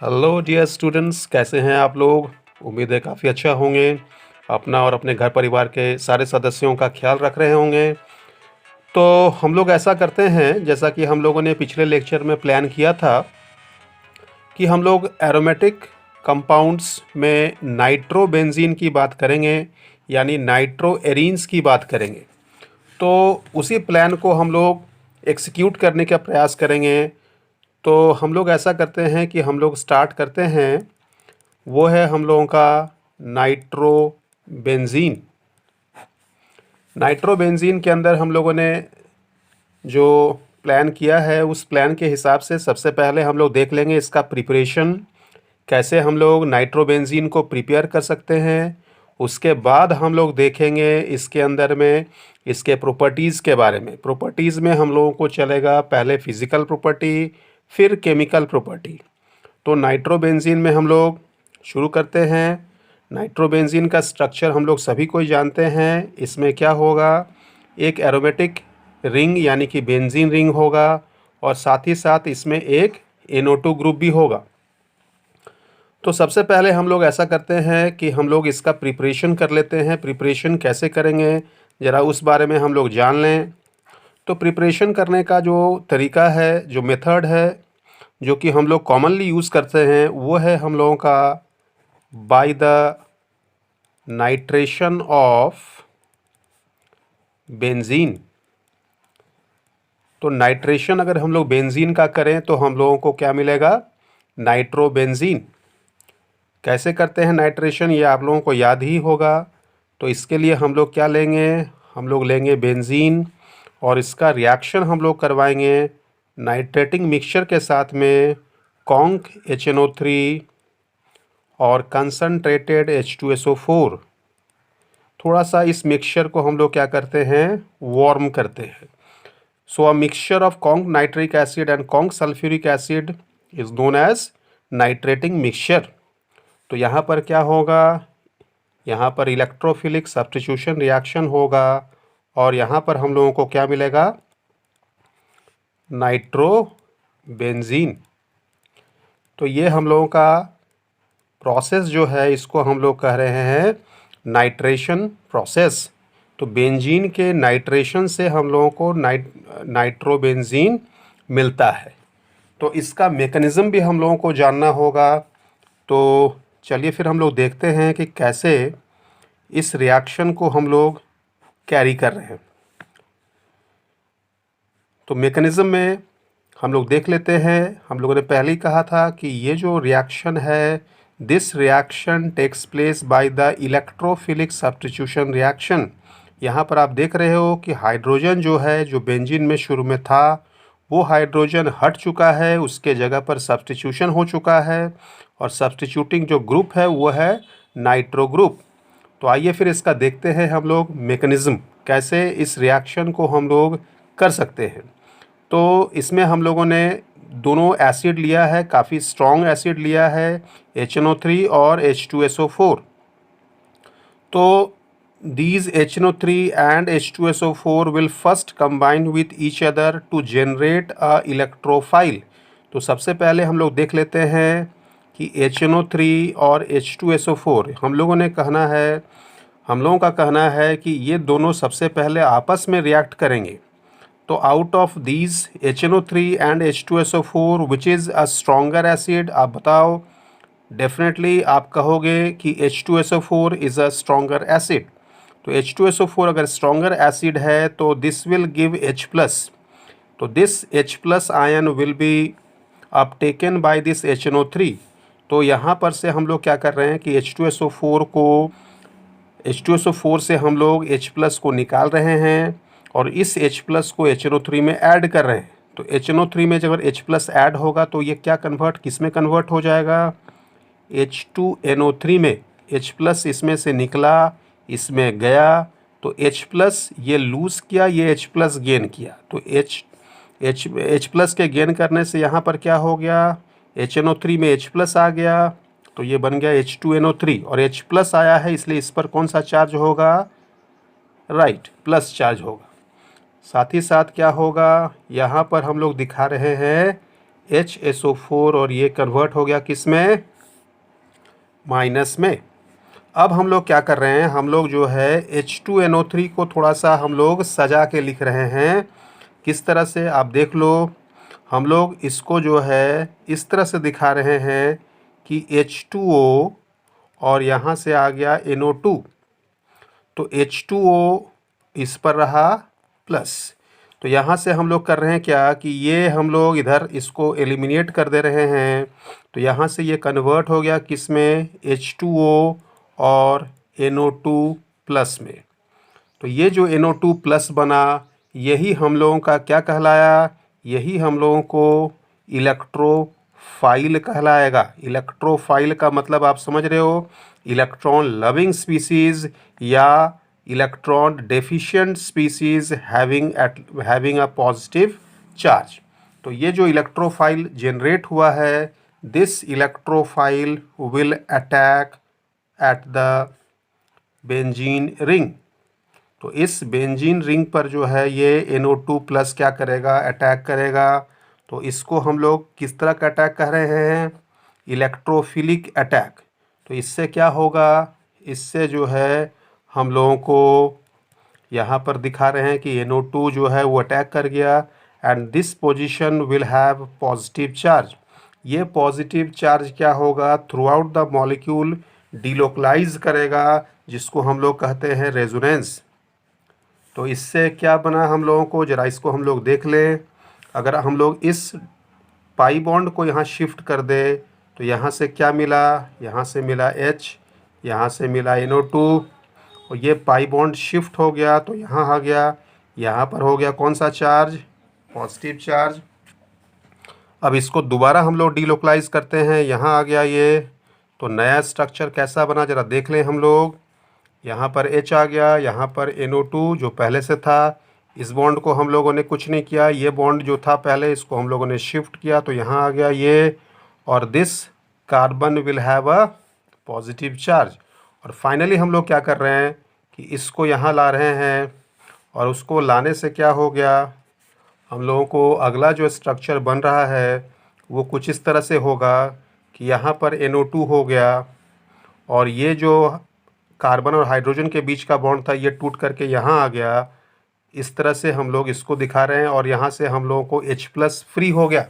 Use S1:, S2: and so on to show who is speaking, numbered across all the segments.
S1: Hello dear students, कैसे हैं आप लोग। उम्मीद है काफ़ी अच्छा होंगे। अपना और अपने घर परिवार के सारे सदस्यों का ख्याल रख रहे होंगे। तो हम लोग ऐसा करते हैं, जैसा कि हम लोगों ने पिछले लेक्चर में प्लान किया था कि हम लोग एरोमेटिक कंपाउंड्स में नाइट्रोबेंजीन की बात करेंगे, यानी नाइट्रो एरीन्स की बात करेंगे। तो उसी प्लान को हम लोग एग्जीक्यूट करने का प्रयास करेंगे। तो हम लोग ऐसा करते हैं कि हम लोग स्टार्ट करते हैं, वो है हम लोगों का नाइट्रोबेंजीन। नाइट्रोबेंजीन के अंदर हम लोगों ने जो प्लान किया है, उस प्लान के हिसाब से सबसे पहले हम लोग देख लेंगे इसका प्रिपरेशन, कैसे हम लोग नाइट्रोबेंजीन को प्रिपेयर कर सकते हैं। उसके बाद हम लोग देखेंगे इसके अंदर में इसके प्रॉपर्टीज़ के बारे में। प्रॉपर्टीज़ में हम लोगों को चलेगा पहले फिज़िकल प्रॉपर्टी, फिर केमिकल प्रॉपर्टी। तो नाइट्रोबेंजीन में हम लोग शुरू करते हैं। नाइट्रोबेंजीन का स्ट्रक्चर हम लोग सभी कोई जानते हैं। इसमें क्या होगा, एक एरोमेटिक रिंग यानी कि बेंजीन रिंग होगा, और साथ ही साथ इसमें एक NO2 ग्रुप भी होगा। तो सबसे पहले हम लोग ऐसा करते हैं कि हम लोग इसका प्रिपरेशन कर लेते हैं। प्रिपरेशन कैसे करेंगे ज़रा उस बारे में हम लोग जान लें। तो प्रिपरेशन करने का जो तरीका है, जो मेथड है, जो कि हम लोग कॉमनली यूज़ करते हैं, वो है हम लोगों का by the nitration of benzene. तो नाइट्रेशन अगर हम लोग बेंजीन का करें तो हम लोगों को क्या मिलेगा, नाइट्रोबेंजीन। कैसे करते हैं नाइट्रेशन, ये आप लोगों को याद ही होगा। तो इसके लिए हम लोग क्या लेंगे, हम लोग लेंगे बेंजीन, और इसका रिएक्शन हम लोग करवाएंगे नाइट्रेटिंग मिक्सचर के साथ में कॉन्क HNO3 और कंसनट्रेटेड H2SO4। थोड़ा सा इस मिक्सचर को हम लोग क्या करते हैं, वार्म करते हैं। So a mixture of conc nitric acid and conc sulphuric acid is known as nitrating mixture. तो यहाँ पर क्या होगा, यहाँ पर इलेक्ट्रोफिलिक सब्स्टिट्यूशन रिएक्शन होगा, और यहाँ पर हम लोगों को क्या मिलेगा, नाइट्रोबेंजीन। तो ये हम लोगों का प्रोसेस जो है, इसको हम लोग कह रहे हैं नाइट्रेशन प्रोसेस। तो बेंजीन के नाइट्रेशन से हम लोगों को नाइट्रोबेंजीन मिलता है। तो इसका मेकनिज़म भी हम लोगों को जानना होगा। तो चलिए फिर हम लोग देखते हैं कि कैसे इस रिएक्शन को हम लोग कैरी कर रहे हैं। तो मेकनिज़म में हम लोग देख लेते हैं। हम लोगों ने पहले ही कहा था कि ये जो रिएक्शन है, this reaction takes place by the electrophilic substitution reaction. यहाँ पर आप देख रहे हो कि हाइड्रोजन जो है, जो बेंजीन में शुरू में था, वो हाइड्रोजन हट चुका है, उसके जगह पर सब्स्टिट्यूशन हो चुका है, और सब्स्टिट्यूटिंग जो ग्रुप है वो है नाइट्रो ग्रुप। तो आइए फिर इसका देखते हैं हम लोग मेकनिज़म, कैसे इस रिएक्शन को हम लोग कर सकते हैं। तो इसमें हम लोगों ने दोनों एसिड लिया है, काफ़ी स्ट्रॉन्ग एसिड लिया है, HNO3 और H2SO4। तो these HNO3 and H2SO4 will first combine with each other to generate a electrophile। तो सबसे पहले हम लोग देख लेते हैं कि HNO3 और H2SO4 हम लोगों का कहना है कि ये दोनों सबसे पहले आपस में रिएक्ट करेंगे। तो out of these HNO3 and H2SO4 which is a stronger acid, आप बताओ। डेफिनेटली आप कहोगे कि H2SO4 is a stronger acid. तो H2SO4 अगर स्ट्रॉन्गर एसिड है तो दिस विल गिव H+। तो this H+ ion will be uptaken by this HNO3। तो यहाँ पर से हम लोग क्या कर रहे हैं कि H2SO4 से हम लोग H+ को निकाल रहे हैं, और इस H+ को HNO3 में ऐड कर रहे हैं। तो HNO3 में जब H+ ऐड होगा तो ये क्या किस में कन्वर्ट हो जाएगा, H2NO3 में। H+ इसमें से निकला, इसमें गया, तो H+ ये लूज़ किया, ये H+ गेन किया। तो H+ के गेन करने से यहाँ पर क्या हो गया, HNO3 में H+ आ गया, तो ये बन गया H2NO3, और H+ आया है इसलिए इस पर कौन सा चार्ज होगा, राइट, प्लस चार्ज होगा। साथ ही साथ क्या होगा, यहाँ पर हम लोग दिखा रहे हैं HSO4 और ये कन्वर्ट हो गया किस में, माइनस में। अब हम लोग क्या कर रहे हैं, हम लोग जो है H2NO3 को थोड़ा सा हम लोग सजा के लिख रहे हैं। किस तरह से आप देख लो, हम लोग इसको जो है इस तरह से दिखा रहे हैं कि H2O और यहाँ से आ गया NO2, तो H2O इस पर रहा प्लस। तो यहाँ से हम लोग कर रहे हैं क्या कि ये हम लोग इधर इसको एलिमिनेट कर दे रहे हैं। तो यहाँ से ये कन्वर्ट हो गया किस में, H2O और NO2 प्लस में। तो ये जो NO2 प्लस बना, यही हम लोगों का क्या कहलाया, यही हम लोगों को इलेक्ट्रोफाइल कहलाएगा। इलेक्ट्रोफाइल का मतलब आप समझ रहे हो, इलेक्ट्रॉन लविंग स्पीसीज या electron deficient species having a positive charge. तो ये जो इलेक्ट्रोफाइल जनरेट हुआ है, this electrophile will attack at the benzene ring. तो इस बेंजीन रिंग पर जो है ये NO2 प्लस क्या करेगा, अटैक करेगा। तो इसको हम लोग किस तरह का अटैक कह रहे हैं, इलेक्ट्रोफिलिक अटैक। तो इससे क्या होगा, इससे जो है हम लोगों को यहाँ पर दिखा रहे हैं कि NO2 जो है वो अटैक कर गया and this position will have positive charge. ये पॉजिटिव चार्ज क्या होगा, through out the molecule delocalise करेगा, जिसको हम लोग कहते हैं रेजोनेंस। तो इससे क्या बना हम लोगों को, ज़रा इसको हम लोग देख लें। अगर हम लोग इस पाई बॉन्ड को यहाँ शिफ्ट कर दे तो यहाँ से क्या मिला, यहाँ से मिला H, यहाँ से मिला NO2 और ये पाई बॉन्ड शिफ्ट हो गया तो यहाँ आ गया, यहाँ पर हो गया कौन सा चार्ज, पॉजिटिव चार्ज। अब इसको दोबारा हम लोग डीलोकलाइज करते हैं, यहाँ आ गया ये। तो नया स्ट्रक्चर कैसा बना ज़रा देख लें हम लोग। यहाँ पर H आ गया, यहाँ पर NO2 जो पहले से था। इस बॉन्ड को हम लोगों ने कुछ नहीं किया, ये बॉन्ड जो था पहले इसको हम लोगों ने शिफ्ट किया तो यहाँ आ गया ये। और this carbon will have a positive charge. और फाइनली हम लोग क्या कर रहे हैं कि इसको यहाँ ला रहे हैं और उसको लाने से क्या हो गया, हम लोगों को अगला जो स्ट्रक्चर बन रहा है वो कुछ इस तरह से होगा कि यहाँ पर NO2 हो गया और ये जो कार्बन और हाइड्रोजन के बीच का बॉन्ड था ये टूट करके यहाँ आ गया। इस तरह से हम लोग इसको दिखा रहे हैं और यहाँ से हम लोगों को H प्लस फ्री हो गया।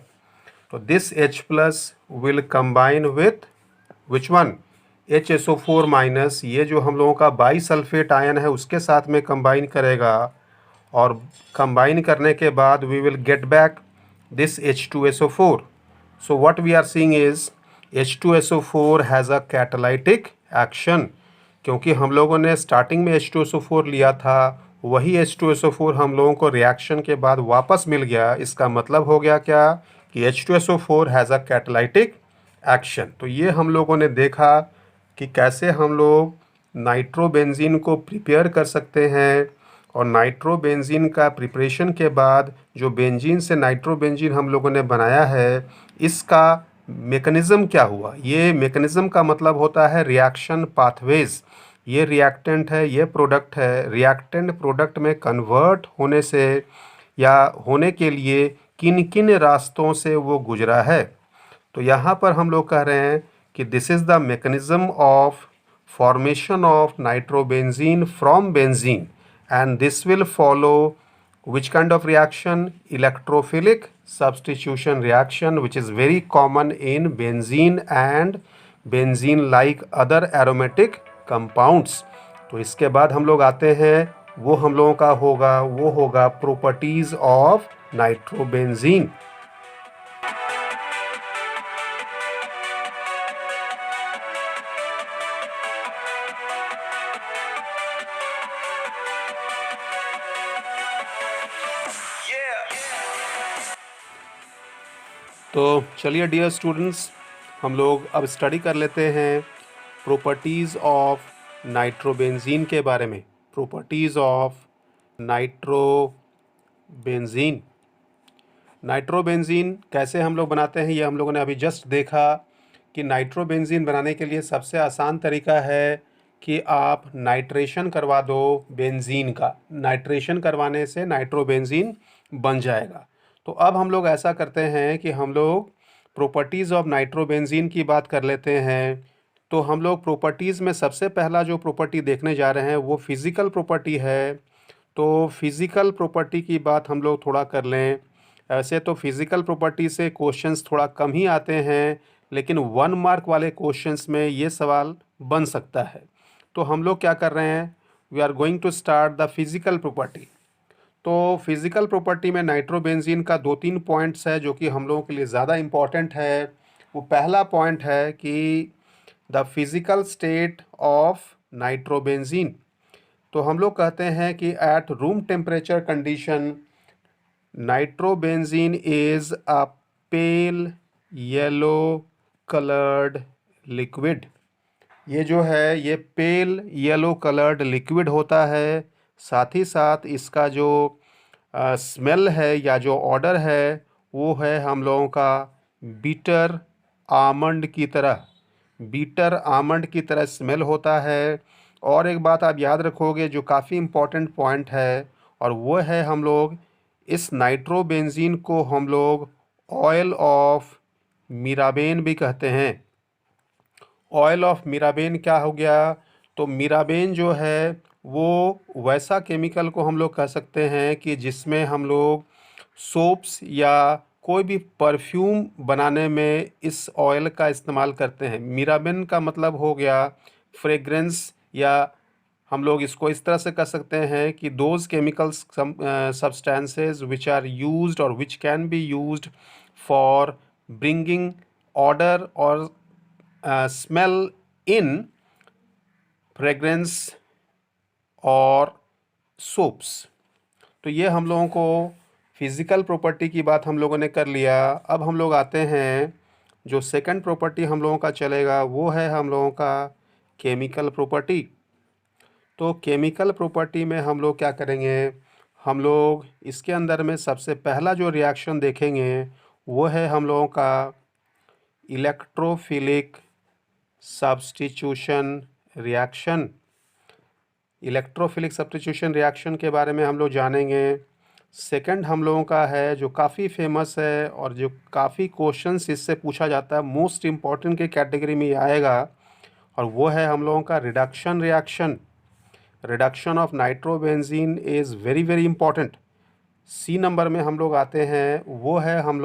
S1: तो this H plus will combine with which one, HSO4 minus, ये जो हम लोगों का बाईसल्फेट आयन है उसके साथ में कंबाइन करेगा और कंबाइन करने के बाद we will get back this H2SO4। So what we are seeing is H2SO4 has a catalytic action. क्योंकि हम लोगों ने स्टार्टिंग में H2SO4 लिया था, वही H2SO4 हम लोगों को रिएक्शन के बाद वापस मिल गया। इसका मतलब हो गया क्या कि H2SO4 has a catalytic action. तो ये हम लोगों ने देखा कि कैसे हम लोग नाइट्रोबेंजीन को प्रिपेयर कर सकते हैं और नाइट्रोबेंजीन का प्रिपरेशन के बाद जो बेंजीन से नाइट्रोबेंजीन हम लोगों ने बनाया है, इसका मेकनिज़म क्या हुआ। ये मेकनिज़म का मतलब होता है रिएक्शन पाथवेज। ये रिएक्टेंट है, ये प्रोडक्ट है, रिएक्टेंट प्रोडक्ट में कन्वर्ट होने से या होने के लिए किन किन रास्तों से वो गुजरा है। तो यहाँ पर हम लोग कह रहे हैं कि this is the mechanism of formation of nitrobenzene from benzene and this will follow which kind of reaction, electrophilic substitution reaction, which is very common in benzene and benzene like other aromatic compounds। तो इसके बाद हम लोग आते हैं, वो हम लोगों का होगा, वो होगा properties of nitrobenzene। तो चलिए डियर स्टूडेंट्स, हम लोग अब स्टडी कर लेते हैं प्रॉपर्टीज़ ऑफ नाइट्रोबेंजीन के बारे में। Properties of nitrobenzene. नाइट्रोबेंजीन कैसे हम लोग बनाते हैं ये हम लोगों ने अभी जस्ट देखा कि नाइट्रोबेंजीन बनाने के लिए सबसे आसान तरीका है कि आप नाइट्रेशन करवा दो बेंजीन का। नाइट्रेशन करवाने से नाइट्रोबेंजीन बन जाएगा। तो अब हम लोग ऐसा करते हैं कि हम लोग प्रॉपर्टीज़ ऑफ नाइट्रोबेंजीन की बात कर लेते हैं। तो हम लोग प्रॉपर्टीज़ में सबसे पहला जो प्रॉपर्टी देखने जा रहे हैं वो फिज़िकल प्रॉपर्टी है। तो फिज़िकल प्रॉपर्टी की बात हम लोग थोड़ा कर लें। ऐसे तो फिज़िकल प्रॉपर्टी से क्वेश्चंस थोड़ा कम ही आते हैं, लेकिन 1 मार्क वाले क्वेश्चंस में ये सवाल बन सकता है। तो हम लोग क्या कर रहे हैं, we are going to start the physical property. तो फिज़िकल प्रॉपर्टी में नाइट्रोबेंजीन का 2-3 पॉइंट्स है जो कि हम लोगों के लिए ज़्यादा इम्पॉर्टेंट है। वो पहला पॉइंट है कि the physical state of nitrobenzene. तो हम लोग कहते हैं कि at room temperature condition nitrobenzene is a pale yellow coloured liquid. ये जो है ये पेल येलो कलर्ड लिक्विड होता है। साथ ही साथ इसका जो स्मेल है या जो ऑर्डर है वो है हम लोगों का बीटर आमंड की तरह, बीटर आमंड की तरह स्मेल होता है। और एक बात आप याद रखोगे जो काफ़ी इम्पोर्टेंट पॉइंट है, और वो है हम लोग इस नाइट्रोबेंजीन को हम लोग ऑयल ऑफ मीराबेन भी कहते हैं। ऑयल ऑफ मीराबेन क्या हो गया, तो मीराबेन जो है वो वैसा केमिकल को हम लोग कह सकते हैं कि जिसमें हम लोग सोप्स या कोई भी परफ्यूम बनाने में इस ऑयल का इस्तेमाल करते हैं। मीराबेन का मतलब हो गया फ्रेग्रेंस, या हम लोग इसको इस तरह से कह सकते हैं कि those chemicals substances which are used और which can be used for bringing order और स्मेल इन फ्रेग्रेंस और सोप्स। तो ये हम लोगों को फिज़िकल प्रॉपर्टी की बात हम लोगों ने कर लिया। अब हम लोग आते हैं जो सेकंड प्रॉपर्टी हम लोगों का चलेगा वो है हम लोगों का केमिकल प्रॉपर्टी। तो केमिकल प्रॉपर्टी में हम लोग क्या करेंगे, हम लोग इसके अंदर में सबसे पहला जो रिएक्शन देखेंगे वो है हम लोगों का electrophilic substitution reaction. Electrophilic substitution reaction के बारे में हम लोग जानेंगे। सेकंड हम लोगों का है जो काफ़ी फेमस है और जो काफ़ी क्वेश्चंस इससे पूछा जाता है, मोस्ट इम्पॉर्टेंट के कैटेगरी में ये आएगा, और वो है हम लोगों का reduction reaction. Reduction of nitrobenzene is very very important. C number में हम लोग आते हैं वो है हम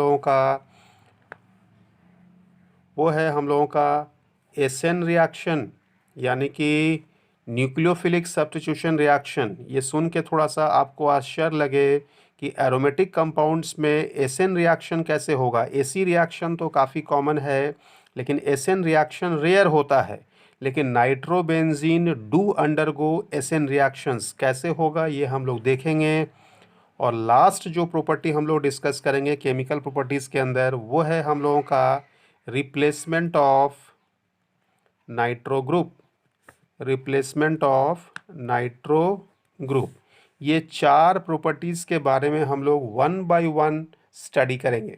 S1: लोगों का एसेन रिएक्शन, यानी कि न्यूक्लियोफिलिक सब्स्टिट्यूशन रिएक्शन। ये सुन के थोड़ा सा आपको आश्चर्य लगे कि एरोमेटिक कंपाउंड्स में एसेन रिएक्शन कैसे होगा। एसी रिएक्शन तो काफ़ी कॉमन है, लेकिन एसेन रिएक्शन रेयर होता है। लेकिन नाइट्रोबेंजीन डू अंडरगो एसेन रिएक्शंस, कैसे होगा ये हम लोग देखेंगे। और लास्ट जो प्रॉपर्टी हम लोग डिस्कस करेंगे केमिकल प्रॉपर्टीज़ के अंदर वो है हम लोगों का replacement of nitro group. Replacement of nitro group. ये 4 प्रॉपर्टीज़ के बारे में हम लोग 1 बाय 1 स्टडी करेंगे।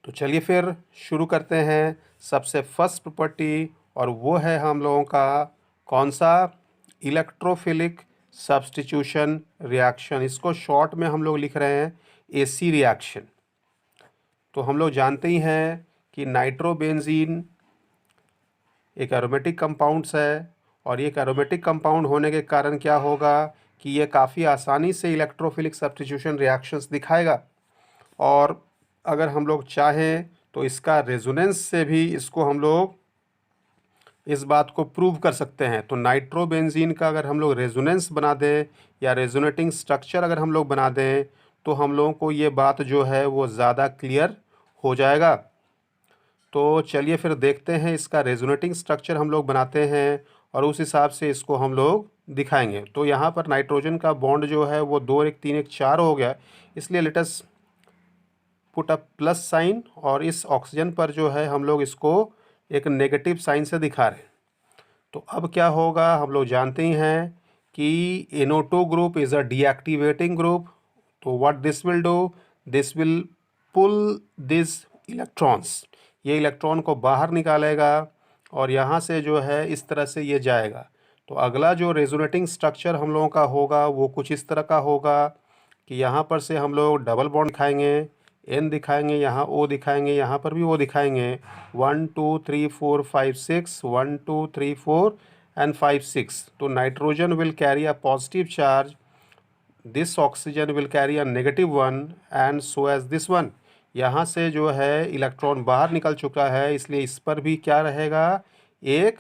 S1: तो चलिए फिर शुरू करते हैं। सबसे फर्स्ट प्रॉपर्टी, और वो है हम लोगों का कौन सा, इलेक्ट्रोफिलिक सब्स्टिट्यूशन रिएक्शन। इसको शॉर्ट में हम लोग लिख रहे हैं एसी रिएक्शन। तो हम लोग जानते ही हैं कि नाइट्रोबेंजीन एक एरोमेटिक कंपाउंड्स है, और ये एक एरोमेटिक कंपाउंड होने के कारण क्या होगा कि ये काफ़ी आसानी से इलेक्ट्रोफिलिक सब्स्टिट्यूशन रिएक्शंस दिखाएगा। और अगर हम लोग चाहें तो इसका रेजोनेंस से भी इसको हम लोग इस बात को प्रूव कर सकते हैं। तो नाइट्रोबेंजीन का अगर हम लोग रेजोनेंस बना दें या रेजोनेटिंग स्ट्रक्चर अगर हम लोग बना दें तो हम लोगों को ये बात जो है वो ज़्यादा क्लियर हो जाएगा। तो चलिए फिर देखते हैं, इसका रेजोनेटिंग स्ट्रक्चर हम लोग बनाते हैं और उस हिसाब से इसको हम लोग दिखाएंगे। तो यहाँ पर नाइट्रोजन का बॉन्ड जो है वो 2 1 3 1 4 हो गया, इसलिए let us put a plus sign, और इस ऑक्सीजन पर जो है हम लोग इसको एक नेगेटिव साइन से दिखा रहे हैं। तो अब क्या होगा, हम लोग जानते ही हैं कि NO2 group is a deactivating group. तो what this will do, this will pull this electrons, ये इलेक्ट्रॉन को बाहर निकालेगा और यहाँ से जो है इस तरह से ये जाएगा। तो अगला जो रेजोनेटिंग स्ट्रक्चर हम लोगों का होगा वो कुछ इस तरह का होगा कि यहाँ पर से हम लोग डबल बॉन्ड दिखाएंगे, N दिखाएंगे, यहाँ O दिखाएंगे, यहाँ पर भी O दिखाएंगे। 1 2 3 4 5 6, 1 2 3 4 एंड 5 6। तो nitrogen will carry a positive charge, this oxygen will carry a negative one, and so as this one. यहाँ से जो है इलेक्ट्रॉन बाहर निकल चुका है, इसलिए इस पर भी क्या रहेगा, एक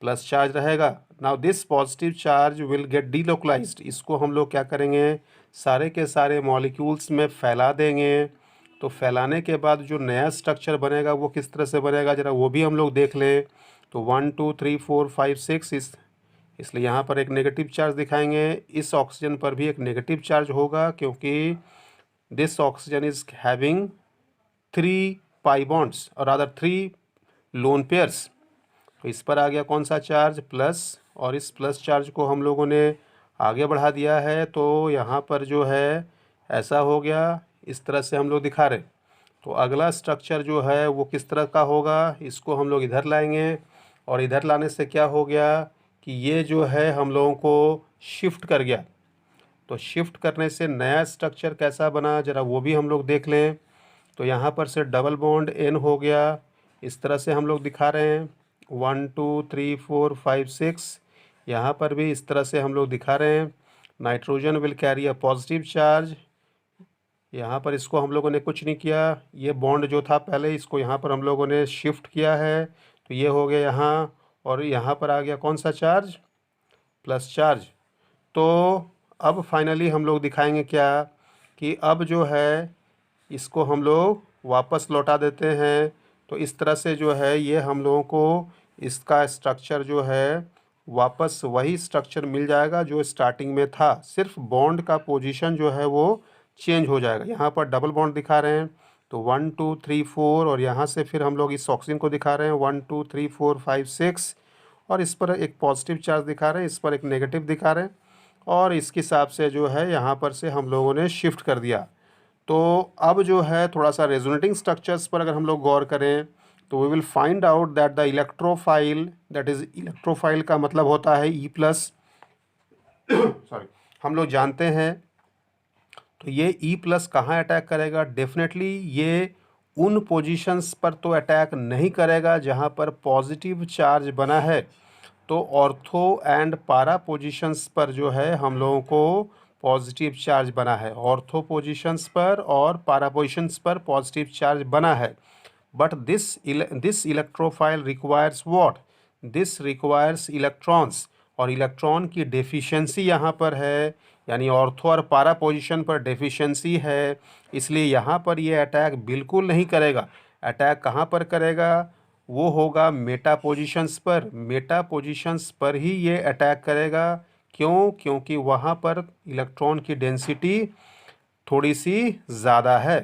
S1: प्लस चार्ज रहेगा। Now this positive charge will get delocalised. इसको हम लोग क्या करेंगे, सारे के सारे मॉलिक्यूल्स में फैला देंगे। तो फैलाने के बाद जो नया स्ट्रक्चर बनेगा वो किस तरह से बनेगा, ज़रा वो भी हम लोग देख लें। तो 1 2 3 4 5 6 इसलिए यहाँ पर एक नेगेटिव चार्ज दिखाएंगे। इस ऑक्सीजन पर भी एक नेगेटिव चार्ज होगा, क्योंकि this oxygen is having 3 pi bonds और अदर 3 लोन पेयर्स। तो इस पर आ गया कौन सा चार्ज, प्लस, और इस प्लस चार्ज को हम लोगों ने आगे बढ़ा दिया है। तो यहाँ पर जो है ऐसा हो गया, इस तरह से हम लोग दिखा रहे। तो अगला स्ट्रक्चर जो है वो किस तरह का होगा, इसको हम लोग इधर लाएंगे। और इधर लाने से क्या हो गया कि ये जो है हम लोगों को शिफ्ट कर गया। तो शिफ्ट करने से नया स्ट्रक्चर कैसा बना, ज़रा वो भी हम लोग देख लें। तो यहाँ पर से डबल बॉन्ड N हो गया, इस तरह से हम लोग दिखा रहे हैं। 1 2 3 4 5 6, यहाँ पर भी इस तरह से हम लोग दिखा रहे हैं। Nitrogen will carry a positive charge. यहाँ पर इसको हम लोगों ने कुछ नहीं किया, ये बॉन्ड जो था पहले, इसको यहाँ पर हम लोगों ने शिफ्ट किया है। तो ये हो गया यहाँ, और यहाँ पर आ गया कौन सा चार्ज, प्लस चार्ज। तो अब फाइनली हम लोग दिखाएंगे क्या, कि अब जो है इसको हम लोग वापस लौटा देते हैं। तो इस तरह से जो है ये हम लोगों को इसका स्ट्रक्चर जो है वापस वही स्ट्रक्चर मिल जाएगा जो स्टार्टिंग में था, सिर्फ बॉन्ड का पोजीशन जो है वो चेंज हो जाएगा। यहाँ पर डबल बॉन्ड दिखा रहे हैं, तो 1 2 3 4, और यहाँ से फिर हम लोग इस ऑक्सीजन को दिखा रहे हैं 1 2 3 4 5 6, और इस पर एक पॉजिटिव चार्ज दिखा रहे हैं, इस पर एक नेगेटिव दिखा रहे हैं। और इसके हिसाब से जो है यहाँ पर से हम लोगों ने शिफ्ट कर दिया। तो अब जो है थोड़ा सा रेजोनेटिंग स्ट्रक्चर्स पर अगर हम लोग गौर करें, तो we will find out that the electrophile, that is electrophile का मतलब होता है ई प्लस, सॉरी, हम लोग जानते हैं। तो ये ई प्लस कहाँ अटैक करेगा, डेफिनेटली ये उन पोजीशंस पर तो अटैक नहीं करेगा जहाँ पर पॉजिटिव चार्ज बना है। तो ऑर्थो एंड पारा पोजीशंस पर जो है हम लोगों को पॉजिटिव चार्ज बना है, ऑर्थो पोजीशंस पर और पारा पोजीशंस पर पॉजिटिव चार्ज बना है। But this electrophile requires what, this requires electrons, और इलेक्ट्रॉन की डेफिशिएंसी यहाँ पर है, यानी ऑर्थो और पारा पोजीशन पर डेफिशिएंसी है, इसलिए यहाँ पर ये अटैक बिल्कुल नहीं करेगा। अटैक कहाँ पर करेगा, वो होगा मेटा पोजीशंस पर, मेटा पोजीशंस पर ही ये अटैक करेगा। क्यों, क्योंकि वहाँ पर इलेक्ट्रॉन की डेंसिटी थोड़ी सी ज़्यादा है।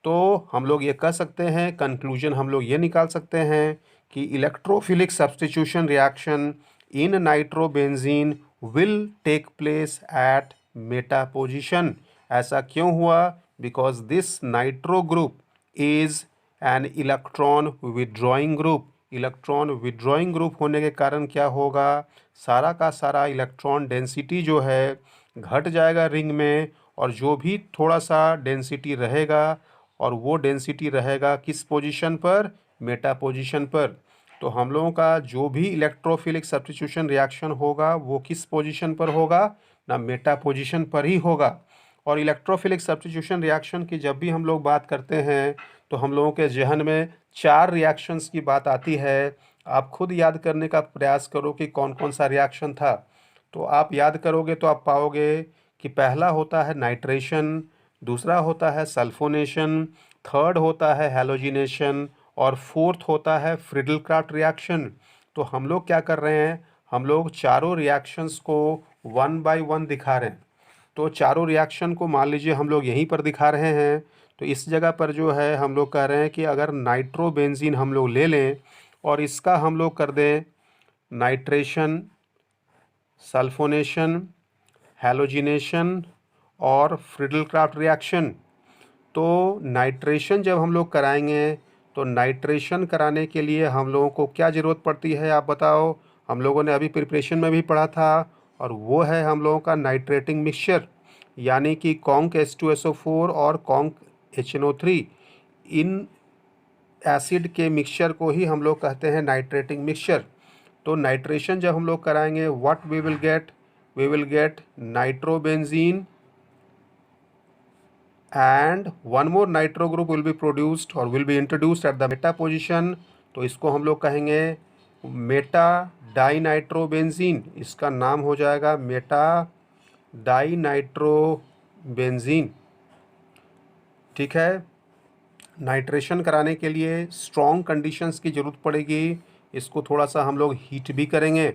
S1: तो हम लोग ये कह सकते हैं, कंक्लूजन हम लोग ये निकाल सकते हैं कि electrophilic substitution reaction in nitrobenzene will take place at meta position. ऐसा क्यों हुआ, because this nitro group is an electron withdrawing group. Electron withdrawing group होने के कारण क्या होगा, सारा का सारा इलेक्ट्रॉन डेंसिटी जो है घट जाएगा रिंग में, और जो भी थोड़ा सा डेंसिटी रहेगा, और वो डेंसिटी रहेगा किस पोजीशन पर, मेटा पोजीशन पर। तो हम लोगों का जो भी इलेक्ट्रोफिलिक सब्स्टिट्यूशन रिएक्शन होगा वो किस पोजीशन पर होगा, ना मेटा पोजीशन पर ही होगा। और इलेक्ट्रोफिलिक सब्स्टिट्यूशन रिएक्शन की जब भी हम लोग बात करते हैं तो हम लोगों के जहन में 4 रिएक्शंस की बात आती है। आप खुद याद करने का प्रयास करो कि कौन कौन सा रिएक्शन था। तो आप याद करोगे तो आप पाओगे कि पहला होता है नाइट्रेशन, दूसरा होता है सल्फोनेशन, थर्ड होता है हैलोजिनेशन, और फोर्थ होता है फ्रिडल-क्राफ्ट रिएक्शन। तो हम लोग क्या कर रहे हैं, हम लोग चारों रिएक्शंस को 1 बाय 1 दिखा रहे हैं। तो चारों रिएक्शन को मान लीजिए हम लोग यहीं पर दिखा रहे हैं। तो इस जगह पर जो है हम लोग कह रहे हैं कि अगर नाइट्रोबेंजीन हम लोग ले लें और इसका हम लोग कर दें नाइट्रेशन, सल्फोनेशन, हैलोजिनेशन और फ्रिडल-क्राफ्ट रिएक्शन। तो नाइट्रेशन जब हम लोग कराएंगे तो नाइट्रेशन कराने के लिए हम लोगों को क्या ज़रूरत पड़ती है, आप बताओ। हम लोगों ने अभी प्रिपरेशन में भी पढ़ा था, और वो है हम लोगों का नाइट्रेटिंग मिक्सचर, यानी कि कॉन्क H2SO4 और कॉन्क HNO3, इन एसिड के मिक्सचर को ही हम लोग कहते हैं नाइट्रेटिंग मिक्सचर। तो नाइट्रेशन जब हम लोग कराएंगे, what we will get nitrobenzene and one more nitro group will be produced और will be introduced at the meta position. तो इसको हम लोग कहेंगे मेटा डाइनाइट्रोबेंजीन। इसका नाम हो जाएगा मेटा डाइनाइट्रोबेंजीन। ठीक है। नाइट्रेशन कराने के लिए स्ट्रॉन्ग कंडीशंस की ज़रूरत पड़ेगी। इसको थोड़ा सा हम लोग हीट भी करेंगे।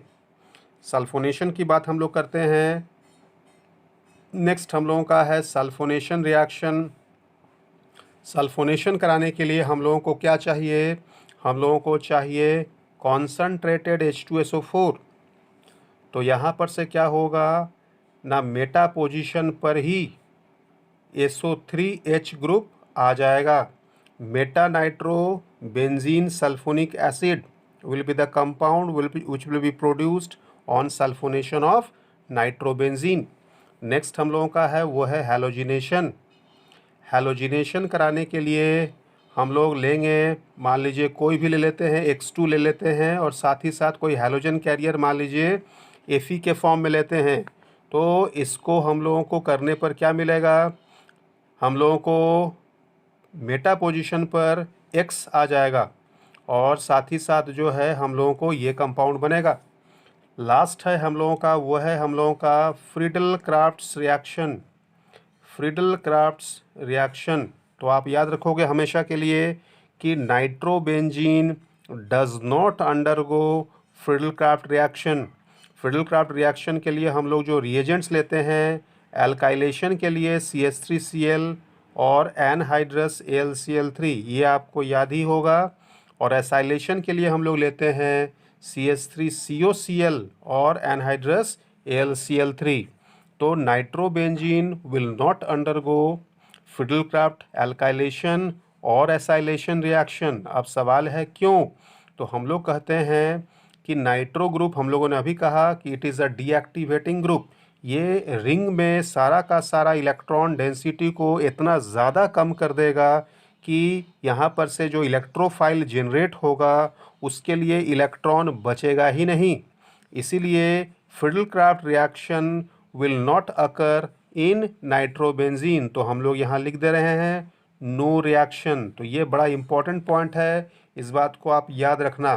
S1: सल्फोनेशन की बात हम लोग करते हैं। नेक्स्ट हम लोगों का है सल्फोनेशन रिएक्शन। सल्फोनेशन कराने के लिए हम लोगों को क्या चाहिए? हम लोगों को चाहिए कॉन्सनट्रेटेड H2SO4। तो यहाँ पर से क्या होगा ना, मेटा पोजीशन पर ही SO3H ग्रुप आ जाएगा। Meta nitro benzene sulphonic acid will be the compound which will be produced on sulfonation of nitrobenzene। Next हम लोगों का है वो है हैलोजिनेशन। हैलोजिनेशन कराने के लिए हम लोग लेंगे, मान लीजिए कोई भी ले लेते हैं, X2 ले लेते हैं और साथ ही साथ कोई हैलोजन कैरियर मान लीजिए Fe के फॉर्म में लेते हैं। तो इसको हम लोगों को करने पर क्या मिलेगा? हम लोगों को मेटा पोजीशन पर X आ जाएगा और साथ ही साथ जो है हम लोगों को ये कंपाउंड बनेगा। लास्ट है हम लोगों का वो है हम लोगों का फ्रीडल-क्राफ्ट्स रिएक्शन। फ्रीडल-क्राफ्ट्स रिएक्शन, तो आप याद रखोगे हमेशा के लिए कि nitrobenzene does not undergo Friedel-Crafts reaction. Friedel-Crafts reaction के लिए हम लोग जो रिएजेंट्स लेते हैं, एल्काइलेशन के लिए CH3Cl और एनहाइड्रस AlCl3, ये आपको याद ही होगा। और एसाइलेशन के लिए हम लोग लेते हैं CH3COCl और एनहाइड्रस AlCl3। तो nitrobenzene will not undergo Friedel-Crafts alkylation और एसाइलेशन रिएक्शन। अब सवाल है क्यों? तो हम लोग कहते हैं कि नाइट्रो ग्रुप, हम लोगों ने अभी कहा कि it is a deactivating group. ये रिंग में सारा का सारा इलेक्ट्रॉन डेंसिटी को इतना ज़्यादा कम कर देगा कि यहाँ पर से जो इलेक्ट्रोफाइल जनरेट होगा उसके लिए इलेक्ट्रॉन बचेगा ही नहीं। इसीलिए Friedel-Crafts reaction will not occur in nitrobenzene. तो हम लोग यहाँ लिख दे रहे हैं नो रिएक्शन। तो ये बड़ा इम्पोर्टेंट पॉइंट है, इस बात को आप याद रखना।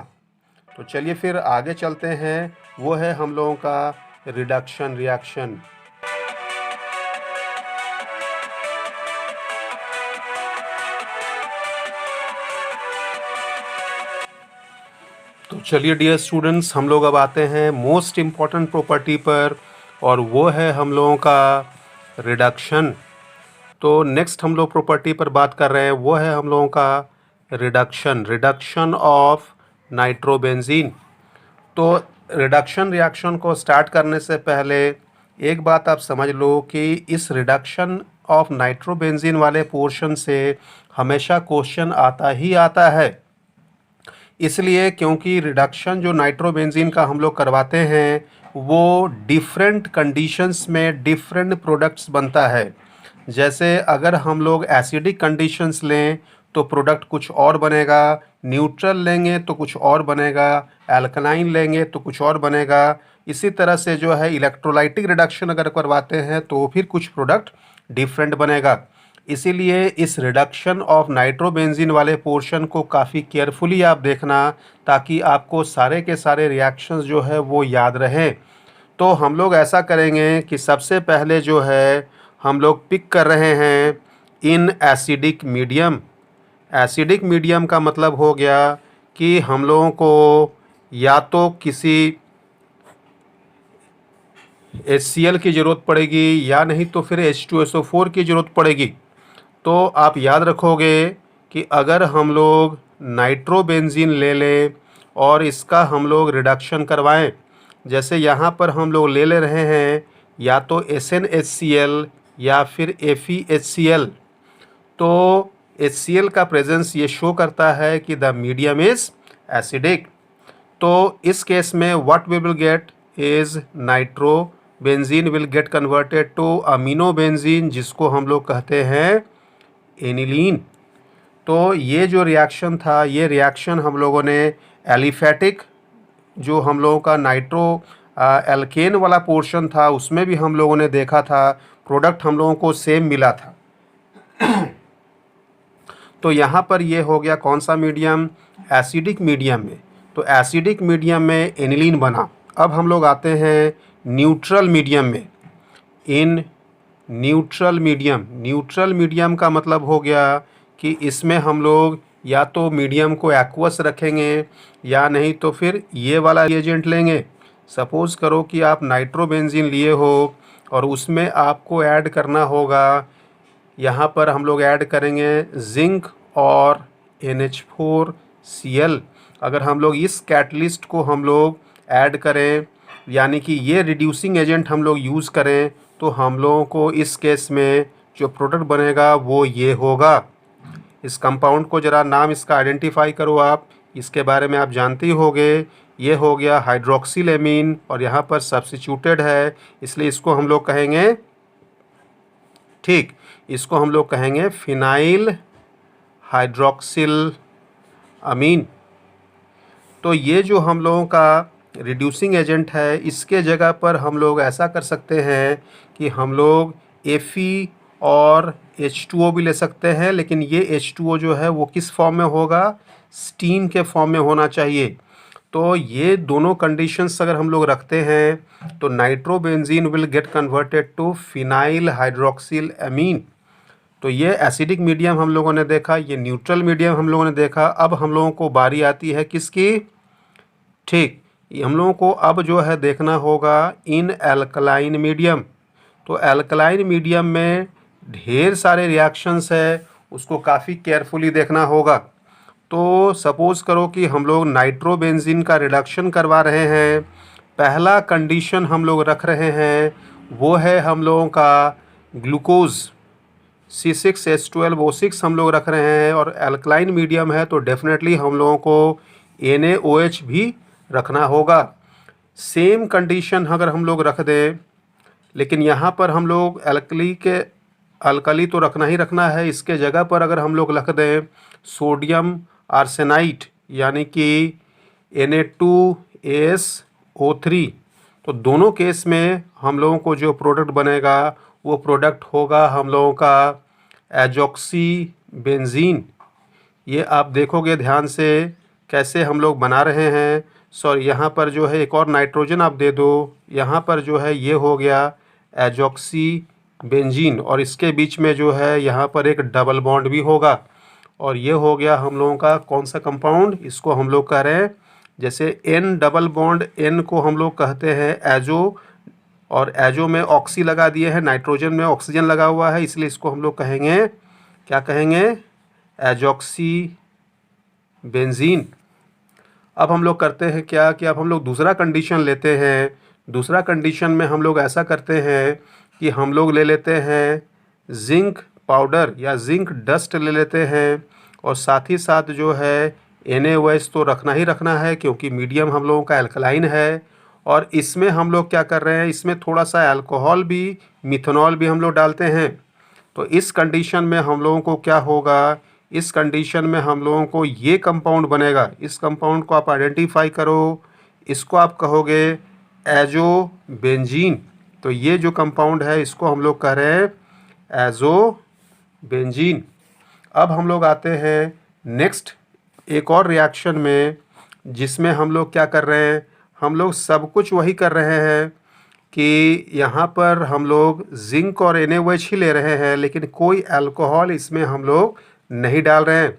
S1: तो चलिए फिर आगे चलते हैं, वो है हम लोगों का रिडक्शन रिएक्शन। तो चलिए डियर स्टूडेंट्स, हम लोग अब आते हैं मोस्ट इम्पॉर्टेंट प्रॉपर्टी पर, और वो है हम लोगों का रिडक्शन। तो नेक्स्ट हम लोग प्रॉपर्टी पर बात कर रहे हैं, वो है हम लोगों का रिडक्शन ऑफ नाइट्रोबेंजीन। तो रिडक्शन रिएक्शन को स्टार्ट करने से पहले एक बात आप समझ लो कि इस रिडक्शन ऑफ नाइट्रोबेंजीन वाले पोर्शन से हमेशा क्वेश्चन आता ही आता है। इसलिए क्योंकि रिडक्शन जो नाइट्रोबेंजीन का हम लोग करवाते हैं वो डिफरेंट कंडीशंस में डिफरेंट प्रोडक्ट्स बनता है। जैसे अगर हम लोग एसिडिक कंडीशंस लें तो प्रोडक्ट कुछ और बनेगा, न्यूट्रल लेंगे तो कुछ और बनेगा, एल्कलाइन लेंगे तो कुछ और बनेगा। इसी तरह से जो है इलेक्ट्रोलाइटिक रिडक्शन अगर करवाते हैं तो फिर कुछ प्रोडक्ट डिफरेंट बनेगा। इसीलिए इस रिडक्शन ऑफ नाइट्रोबेंजीन वाले पोर्शन को काफ़ी केयरफुली आप देखना, ताकि आपको सारे के सारे रिएक्शंस जो है वो याद रहें। तो हम लोग ऐसा करेंगे कि सबसे पहले जो है हम लोग पिक कर रहे हैं in acidic medium. Acidic medium का मतलब हो गया कि हम लोगों को या तो किसी HCl की ज़रूरत पड़ेगी या नहीं तो फिर H2SO4 की ज़रूरत पड़ेगी। तो आप याद रखोगे कि अगर हम लोग नाइट्रोबेंजीन ले लें और इसका हम लोग रिडक्शन करवाएं, जैसे यहाँ पर हम लोग ले रहे हैं या तो SnHCl या फिर FeHCl, तो HCl का प्रेजेंस ये शो करता है कि द मीडियम इज़ एसिडिक। तो इस केस में what we will get is nitrobenzene will get converted to aminobenzene, जिसको हम लोग कहते हैं एनिलीन। तो ये जो रिएक्शन था, ये रिएक्शन हम लोगों ने एलिफैटिक जो हम लोगों का नाइट्रो एल्केन वाला पोर्शन था उसमें भी हम लोगों ने देखा था, प्रोडक्ट हम लोगों को सेम मिला था। तो यहाँ पर ये हो गया कौन सा मीडियम, एसिडिक मीडियम में। तो एसिडिक मीडियम में एनिलीन बना। अब हम लोग आते हैं न्यूट्रल मीडियम में। In neutral medium, neutral medium का मतलब हो गया कि इसमें हम लोग या तो मीडियम को एक्वस रखेंगे या नहीं तो फिर ये वाला रिएजेंट लेंगे। सपोज़ करो कि आप नाइट्रोबेंजीन लिए हो और उसमें आपको ऐड करना होगा, यहाँ पर हम लोग ऐड करेंगे जिंक और NH4Cl। अगर हम लोग इस कैटलिस्ट को हम लोग ऐड करें, यानी कि ये रिड्यूसिंग एजेंट हम लोग यूज़ करें, तो हम लोगों को इस केस में जो प्रोडक्ट बनेगा वो ये होगा। इस कंपाउंड को ज़रा नाम इसका आइडेंटिफाई करो आप, इसके बारे में आप जानते ही होंगे। ये हो गया हाइड्रोक्सिल एमीन और यहाँ पर सब्स्टिट्यूटेड है, इसलिए इसको हम लोग कहेंगे, ठीक, इसको हम लोग कहेंगे फिनाइल हाइड्रोक्सिल अमीन। तो ये जो हम लोगों का रिड्यूसिंग एजेंट है, इसके जगह पर हम लोग ऐसा कर सकते हैं कि हम लोग Fe और H2O भी ले सकते हैं, लेकिन ये H2O जो है वो किस फॉर्म में होगा, स्टीम के फॉर्म में होना चाहिए। तो ये दोनों कंडीशंस अगर हम लोग रखते हैं तो nitrobenzene will get converted to phenyl hydroxyl amine. तो ये एसिडिक मीडियम हम लोगों ने देखा, ये न्यूट्रल मीडियम हम लोगों ने देखा। अब हम लोगों को बारी आती है किसकी, ठीक, हम लोगों को अब जो है देखना होगा इन एल्कलाइन मीडियम। तो एल्कलाइन मीडियम में ढेर सारे रिएक्शंस है, उसको काफ़ी केयरफुली देखना होगा। तो सपोज़ करो कि हम लोग नाइट्रोबेंजीन का रिडक्शन करवा रहे हैं, पहला कंडीशन हम लोग रख रहे हैं वो है हम लोगों का ग्लूकोज C6H12O6 हम लोग रख रहे हैं, और एल्कलाइन मीडियम है तो डेफिनेटली हम लोगों को NaOH भी रखना होगा। सेम कंडीशन अगर हम लोग रख दें, लेकिन यहाँ पर हम लोग अल्कली तो रखना ही रखना है, इसके जगह पर अगर हम लोग रख दें सोडियम आर्सेनाइट यानी कि Na2SO3, तो दोनों केस में हम लोगों को जो प्रोडक्ट बनेगा वो प्रोडक्ट होगा हम लोगों का एजॉक्सी बेंजीन। ये आप देखोगे ध्यान से कैसे हम लोग बना रहे हैं। सॉरी, यहाँ पर जो है एक और नाइट्रोजन आप दे दो, यहाँ पर जो है ये हो गया एजॉक्सी बेंजीन, और इसके बीच में जो है यहाँ पर एक डबल बॉन्ड भी होगा, और ये हो गया हम लोगों का कौन सा कंपाउंड, इसको हम लोग कह रहे हैं, जैसे N डबल बॉन्ड N को हम लोग कहते हैं एजो, और एजो में ऑक्सी लगा दिए हैं, नाइट्रोजन में ऑक्सीजन लगा हुआ है, इसलिए इसको हम लोग कहेंगे, क्या कहेंगे, एजॉक्सी बेंजीन। अब हम लोग करते हैं क्या कि अब हम लोग दूसरा कंडीशन लेते हैं। दूसरा कंडीशन में हम लोग ऐसा करते हैं कि हम लोग ले लेते हैं जिंक पाउडर या जिंक डस्ट ले लेते हैं, और साथ ही साथ जो है NaOH तो रखना ही रखना है क्योंकि मीडियम हम लोगों का एल्कलाइन है, और इसमें हम लोग क्या कर रहे हैं, इसमें थोड़ा सा अल्कोहल भी, मिथनॉल भी हम लोग डालते हैं। तो इस कंडीशन में हम लोगों को क्या होगा, इस कंडीशन में हम लोगों को ये कंपाउंड बनेगा। इस कंपाउंड को आप आइडेंटिफाई करो, इसको आप कहोगे एजोबेंजीन। तो ये जो कंपाउंड है इसको हम लोग कह रहे हैं एजोबेंजीन। अब हम लोग आते हैं नेक्स्ट एक और रिएक्शन में, जिसमें हम लोग क्या कर रहे हैं, हम लोग सब कुछ वही कर रहे हैं कि यहाँ पर हम लोग जिंक और NaOH ही ले रहे हैं, लेकिन कोई अल्कोहल इसमें हम लोग नहीं डाल रहे हैं।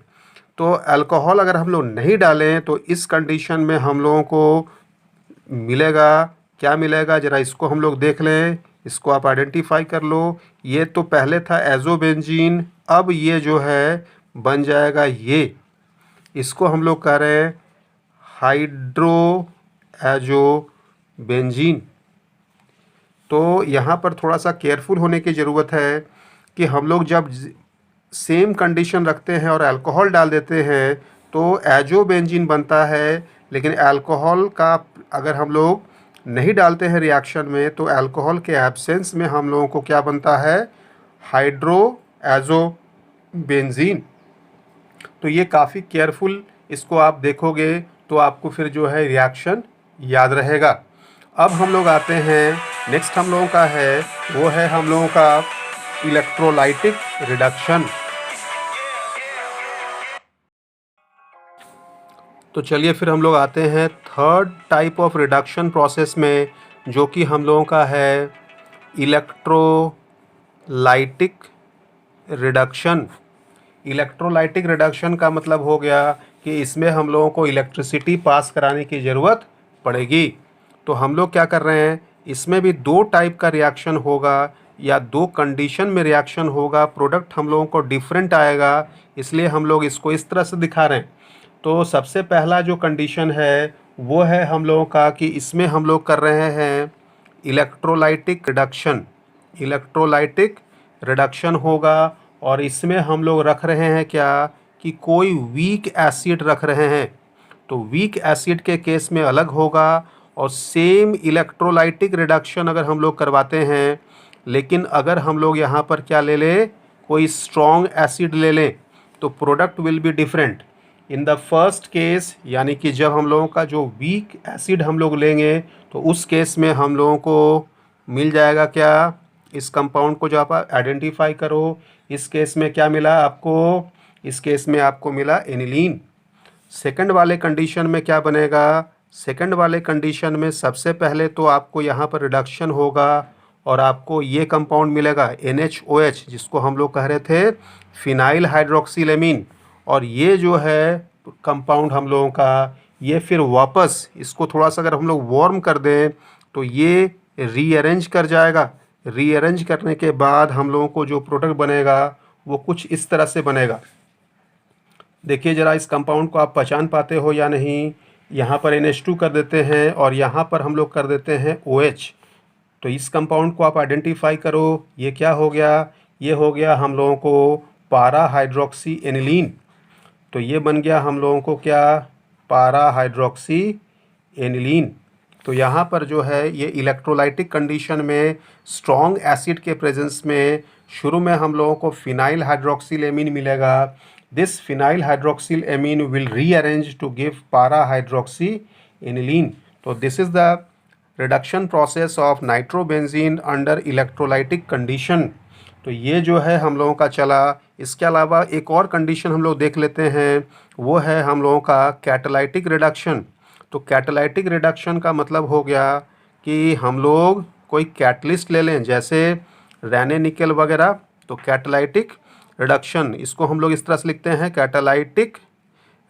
S1: तो अल्कोहल अगर हम लोग नहीं डालें तो इस कंडीशन में हम लोगों को मिलेगा, क्या मिलेगा, ज़रा इसको हम लोग देख लें, इसको आप आइडेंटिफाई कर लो। ये तो पहले था एजोबेंजीन, अब ये जो है बन जाएगा ये, इसको हम लोग कह रहे हैं हाइड्रो एजोबेंजीन। तो यहाँ पर थोड़ा सा केयरफुल होने की ज़रूरत है कि हम लोग जब सेम कंडीशन रखते हैं और अल्कोहल डाल देते हैं तो एजोबेंजीन बनता है, लेकिन अल्कोहल का अगर हम लोग नहीं डालते हैं रिएक्शन में तो अल्कोहल के एब्सेंस में हम लोगों को क्या बनता है, हाइड्रो एजो बेंजीन। तो ये काफ़ी केयरफुल इसको आप देखोगे तो आपको फिर जो है रिएक्शन याद रहेगा। अब हम लोग आते हैं, नेक्स्ट हम लोगों का है वो है हम लोगों का इलेक्ट्रोलाइटिक रिडक्शन। तो चलिए फिर हम लोग आते हैं third type of reduction process में, जो कि हम लोगों का है इलेक्ट्रोलाइटिक रिडक्शन। इलेक्ट्रोलाइटिक रिडक्शन का मतलब हो गया कि इसमें हम लोगों को इलेक्ट्रिसिटी पास कराने की ज़रूरत पड़ेगी। तो हम लोग क्या कर रहे हैं, इसमें भी दो टाइप का रिएक्शन होगा या दो कंडीशन में रिएक्शन होगा। प्रोडक्ट हम लोगों को डिफरेंट आएगा, इसलिए हम लोग इसको इस तरह से दिखा रहे हैं। तो सबसे पहला जो कंडीशन है वो है हम लोगों का कि इसमें हम लोग कर रहे हैं इलेक्ट्रोलाइटिक रिडक्शन। इलेक्ट्रोलाइटिक रिडक्शन होगा और इसमें हम लोग रख रहे हैं क्या कि कोई वीक एसिड रख रहे हैं। तो वीक एसिड के केस में अलग होगा। और सेम इलेक्ट्रोलाइटिक रिडक्शन अगर हम लोग करवाते हैं, लेकिन अगर हम लोग यहाँ पर क्या ले लें, कोई स्ट्रॉन्ग एसिड ले लें, तो product will be different. In the first case यानी कि जब हम लोगों का जो वीक एसिड हम लोग लेंगे तो उस केस में हम लोगों को मिल जाएगा क्या, इस कंपाउंड को जो आप आइडेंटिफाई करो, इस केस में क्या मिला आपको, इस केस में आपको मिला एनिलीन। सेकंड वाले कंडीशन में क्या बनेगा, सेकंड वाले कंडीशन में सबसे पहले तो आपको यहाँ पर रिडक्शन होगा और आपको ये कंपाउंड मिलेगा NaOH, जिसको हम लोग कह रहे थे फिनाइल हाइड्रोक्सिलेमीन। और ये जो है कंपाउंड हम लोगों का, ये फिर वापस इसको थोड़ा सा अगर हम लोग वार्म कर दें तो ये रीअरेंज कर जाएगा। रीअरेंज करने के बाद हम लोगों को जो प्रोडक्ट बनेगा वो कुछ इस तरह से बनेगा। देखिए ज़रा इस कंपाउंड को आप पहचान पाते हो या नहीं। यहाँ पर NH2 कर देते हैं और यहाँ पर हम लोग कर देते हैं OH। तो इस कंपाउंड को आप आइडेंटिफाई करो, ये क्या हो गया, ये हो गया हम लोगों को पारा हाइड्रोक्सी एनिलीन। तो ये बन गया हम लोगों को क्या, पारा हाइड्रोक्सी एनिलीन। तो यहाँ पर जो है ये इलेक्ट्रोलाइटिक कंडीशन में स्ट्रॉन्ग एसिड के प्रेजेंस में शुरू में हम लोगों को फिनाइल हाइड्रोक्सिल एमीन मिलेगा। This phenyl hydroxyl amine will rearrange to give para hydroxy aniline. तो this is the reduction process of nitrobenzene under electrolytic condition. तो ये जो है हम लोगों का चला। इसके अलावा एक और कंडीशन हम लोग देख लेते हैं, वो है हम लोगों का कैटालाइटिक रिडक्शन। तो कैटालाइटिक रिडक्शन का मतलब हो गया कि हम लोग कोई कैटलिस्ट ले लें, जैसे रैने निकल वगैरह। तो कैटालाइटिक रिडक्शन, इसको हम लोग इस तरह से लिखते हैं कैटालाइटिक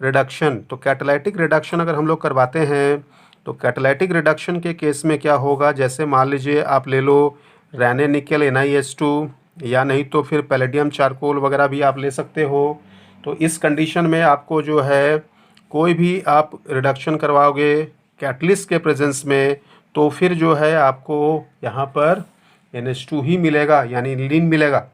S1: रिडक्शन। तो कैटालाइटिक रिडक्शन अगर हम लोग करवाते हैं तो कैटालाइटिक रिडक्शन के केस में क्या होगा, जैसे मान लीजिए आप ले लो रैने निकल NiH2, या नहीं तो फिर पैलेडियम चारकोल वगैरह भी आप ले सकते हो। तो इस कंडीशन में आपको जो है कोई भी आप रिडक्शन करवाओगे कैटलिस्ट के प्रेजेंस में, तो फिर जो है आपको यहाँ पर NH2 ही मिलेगा, यानी एनिलीन मिलेगा।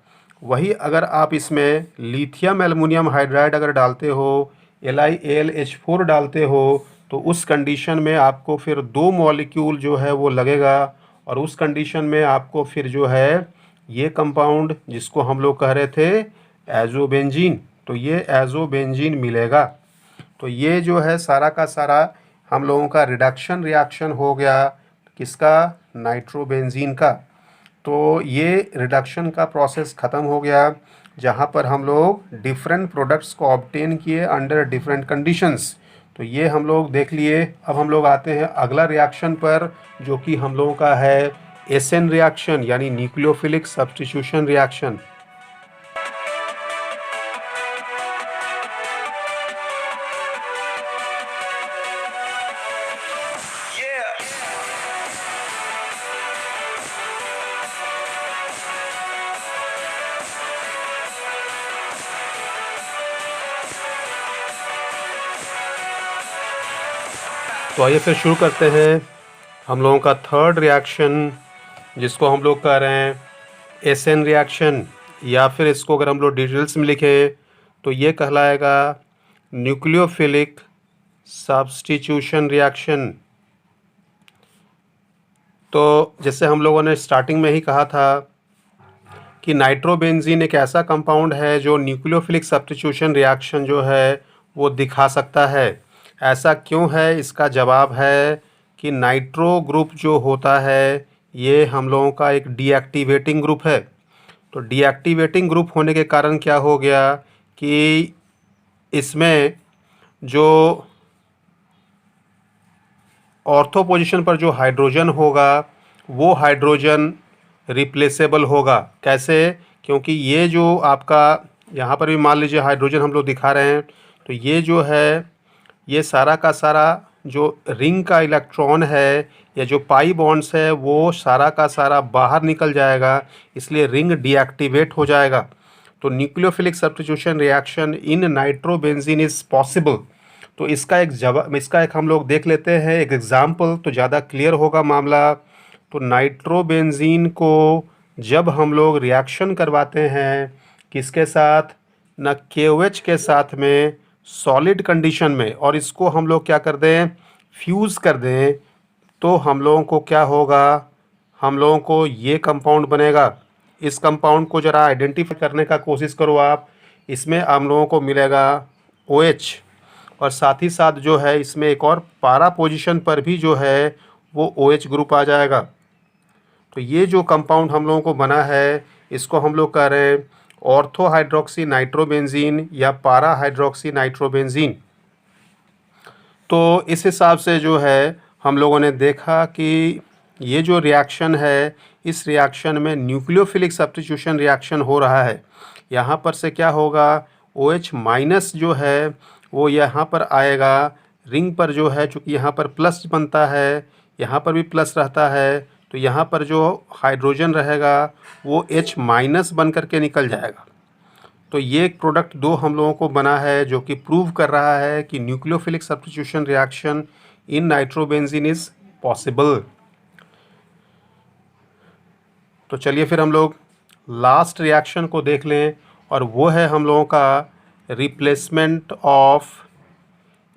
S1: वही अगर आप इसमें लिथियम एल्युमिनियम हाइड्राइड अगर डालते हो, LiAlH4 डालते हो, तो उस कंडीशन में आपको फिर दो मॉलिक्यूल जो है वो लगेगा। और उस कंडीशन में आपको फिर जो है ये कंपाउंड जिसको हम लोग कह रहे थे एजोबेंजीन, तो ये एजोबेंजीन मिलेगा। तो ये जो है सारा का सारा हम लोगों का रिडक्शन रिएक्शन हो गया, किसका, नाइट्रोबेंजीन का। तो ये रिडक्शन का प्रोसेस ख़त्म हो गया, जहाँ पर हम लोग डिफरेंट प्रोडक्ट्स को ऑब्टेन किए अंडर डिफरेंट कंडीशंस। तो ये हम लोग देख लिए। अब हम लोग आते हैं अगला रिएक्शन पर, जो कि हम लोगों का है एसएन रिएक्शन, यानी न्यूक्लियोफिलिक सब्स्टिट्यूशन रिएक्शन। तो आइए फिर शुरू करते हैं हम लोगों का थर्ड रिएक्शन, जिसको हम लोग कह रहे हैं एसएन रिएक्शन, या फिर इसको अगर हम लोग डिटेल्स में लिखें तो ये कहलाएगा न्यूक्लियोफिलिक सब्स्टिट्यूशन रिएक्शन। तो जैसे हम लोगों ने स्टार्टिंग में ही कहा था कि नाइट्रोबेंजीन एक ऐसा कंपाउंड है जो न्यूक्लियोफिलिक सब्स्टिट्यूशन रिएक्शन जो है वो दिखा सकता है। ऐसा क्यों है? इसका जवाब है कि नाइट्रो ग्रुप जो होता है ये हम लोगों का एक डीएक्टिवेटिंग ग्रुप है। तो डीएक्टिवेटिंग ग्रुप होने के कारण क्या हो गया कि इसमें जो ऑर्थो पोजीशन पर जो हाइड्रोजन होगा वो हाइड्रोजन रिप्लेसेबल होगा। कैसे? क्योंकि ये जो आपका यहाँ पर भी मान लीजिए हाइड्रोजन हम लोग दिखा रहे हैं, तो ये जो है ये सारा का सारा जो रिंग का इलेक्ट्रॉन है या जो पाई बॉन्ड्स है वो सारा का सारा बाहर निकल जाएगा, इसलिए रिंग डीएक्टिवेट हो जाएगा। तो nucleophilic substitution reaction in nitrobenzene is possible. तो इसका एक हम लोग देख लेते हैं एक एग्जाम्पल, तो ज़्यादा क्लियर होगा मामला। तो नाइट्रोबेंजीन को जब हम लोग रिएक्शन करवाते हैं किसके साथ? न KOH के साथ में सॉलिड कंडीशन में, और इसको हम लोग क्या कर दें? फ्यूज़ कर दें, तो हम लोगों को क्या होगा? हम लोगों को ये कंपाउंड बनेगा। इस कंपाउंड को ज़रा आइडेंटिफाई करने का कोशिश करो आप। इसमें हम लोगों को मिलेगा OH, और साथ ही साथ जो है इसमें एक और पारा पोजीशन पर भी जो है वो OH ग्रुप आ जाएगा। तो ये जो कंपाउंड हम लोगों को बना है इसको हम लोग कह रहे हैं ऑर्थो हाइड्रोक्सी नाइट्रोबेंजीन या पारा हाइड्रोक्सी नाइट्रोबेंजीन। तो इस हिसाब से जो है हम लोगों ने देखा कि ये जो रिएक्शन है इस रिएक्शन में न्यूक्लियोफिलिक सब्स्टिट्यूशन रिएक्शन हो रहा है। यहाँ पर से क्या होगा? OH माइनस जो है वो यहाँ पर आएगा रिंग पर, जो है चूँकि यहाँ पर प्लस बनता है, यहाँ पर भी प्लस रहता है, तो यहाँ पर जो हाइड्रोजन रहेगा वो H माइनस बन करके निकल जाएगा। तो ये एक प्रोडक्ट दो हम लोगों को बना है जो कि प्रूव कर रहा है कि nucleophilic substitution reaction in nitrobenzene is possible. तो चलिए फिर हम लोग लास्ट रिएक्शन को देख लें, और वो है हम लोगों का रिप्लेसमेंट ऑफ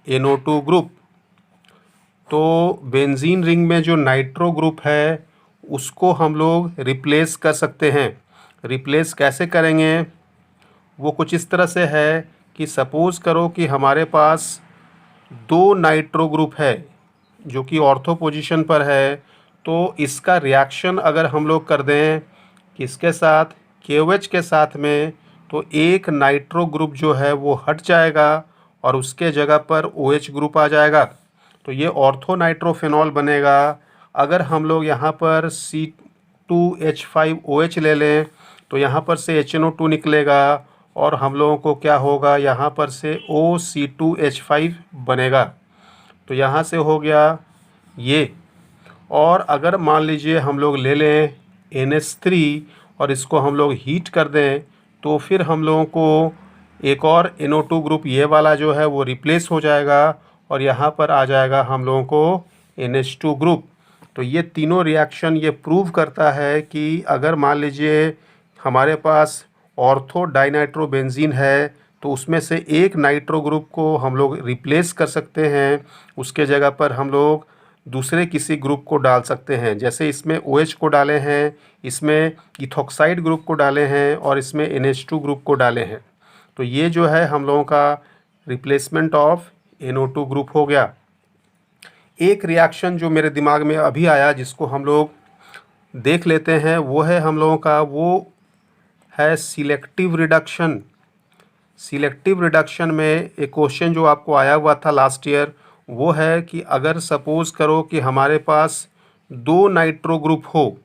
S1: NO2 ग्रुप। तो बेंजीन रिंग में जो नाइट्रो ग्रुप है उसको हम लोग रिप्लेस कर सकते हैं। रिप्लेस कैसे करेंगे? वो कुछ इस तरह से है कि सपोज़ करो कि हमारे पास दो नाइट्रो ग्रुप है जो कि ऑर्थो पोजीशन पर है, तो इसका रिएक्शन अगर हम लोग कर दें किसके साथ? KOH के साथ में, तो एक नाइट्रो ग्रुप जो है वो हट जाएगा और उसके जगह पर OH ग्रुप आ जाएगा। तो ये ऑर्थो नाइट्रोफेनॉल बनेगा। अगर हम लोग यहाँ पर C2H5OH ले लें तो यहाँ पर से HNO2 निकलेगा और हम लोगों को क्या होगा? यहाँ पर से OC2H5 बनेगा। तो यहाँ से हो गया ये। और अगर मान लीजिए हम लोग ले लें NH3 और इसको हम लोग हीट कर दें, तो फिर हम लोगों को एक और NO2 ग्रुप ये वाला जो है वो रिप्लेस हो जाएगा और यहाँ पर आ जाएगा हम लोगों को NH2 ग्रुप। तो ये तीनों रिएक्शन ये प्रूव करता है कि अगर मान लीजिए हमारे पास ऑर्थो डाइनाइट्रोबेंजीन है तो उसमें से एक नाइट्रो ग्रुप को हम लोग रिप्लेस कर सकते हैं, उसके जगह पर हम लोग दूसरे किसी ग्रुप को डाल सकते हैं। जैसे इसमें OH को डाले हैं, इसमें इथॉक्साइड ग्रुप को डाले हैं और इसमें NH2 ग्रुप को डाले हैं। तो ये जो है हम लोगों का रिप्लेसमेंट ऑफ NO2 ग्रुप हो गया। एक रिएक्शन जो मेरे दिमाग में अभी आया जिसको हम लोग देख लेते हैं वो है हम लोगों का वो है सिलेक्टिव रिडक्शन। सिलेक्टिव रिडक्शन में एक क्वेश्चन जो आपको आया हुआ था लास्ट ईयर वो है कि अगर सपोज़ करो कि हमारे पास दो नाइट्रो ग्रुप हो,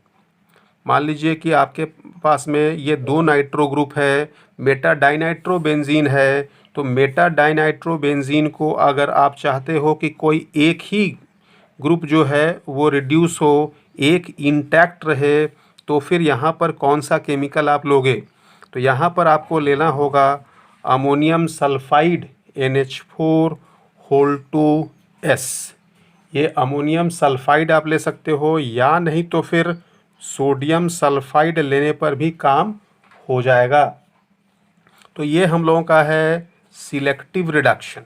S1: मान लीजिए कि आपके पास में ये दो नाइट्रो ग्रुप है, मेटा डाइनाइट्रोबेंजीन है, तो मेटा डाइनाइट्रोबेंजीन को अगर आप चाहते हो कि कोई एक ही ग्रुप जो है वो रिड्यूस हो, एक इंटैक्ट रहे, तो फिर यहाँ पर कौन सा केमिकल आप लोगे? तो यहाँ पर आपको लेना होगा अमोनियम सल्फाइड NH4 ये अमोनियम सल्फाइड आप ले सकते हो, या नहीं तो फिर सोडियम सल्फाइड लेने पर भी काम हो जाएगा। तो ये हम लोगों का है सिलेक्टिव रिडक्शन।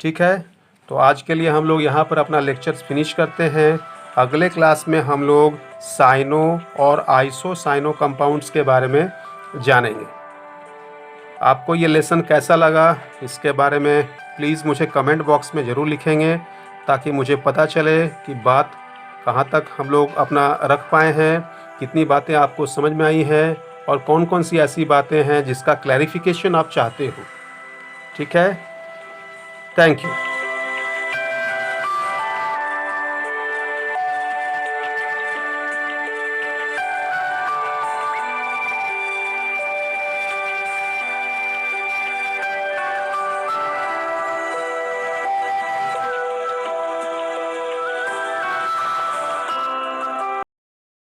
S1: ठीक है, तो आज के लिए हम लोग यहाँ पर अपना लेक्चर फिनिश करते हैं। अगले क्लास में हम लोग साइनो और आइसोसाइनो कंपाउंड्स के बारे में जानेंगे। आपको ये लेसन कैसा लगा, इसके बारे में प्लीज़ मुझे कमेंट बॉक्स में ज़रूर लिखेंगे, ताकि मुझे पता चले कि बात कहाँ तक हम लोग अपना रख पाए हैं, कितनी बातें आपको समझ में आई हैं और कौन कौन सी ऐसी बातें हैं जिसका क्लैरिफिकेशन आप चाहते हो। ठीक है, थैंक यू।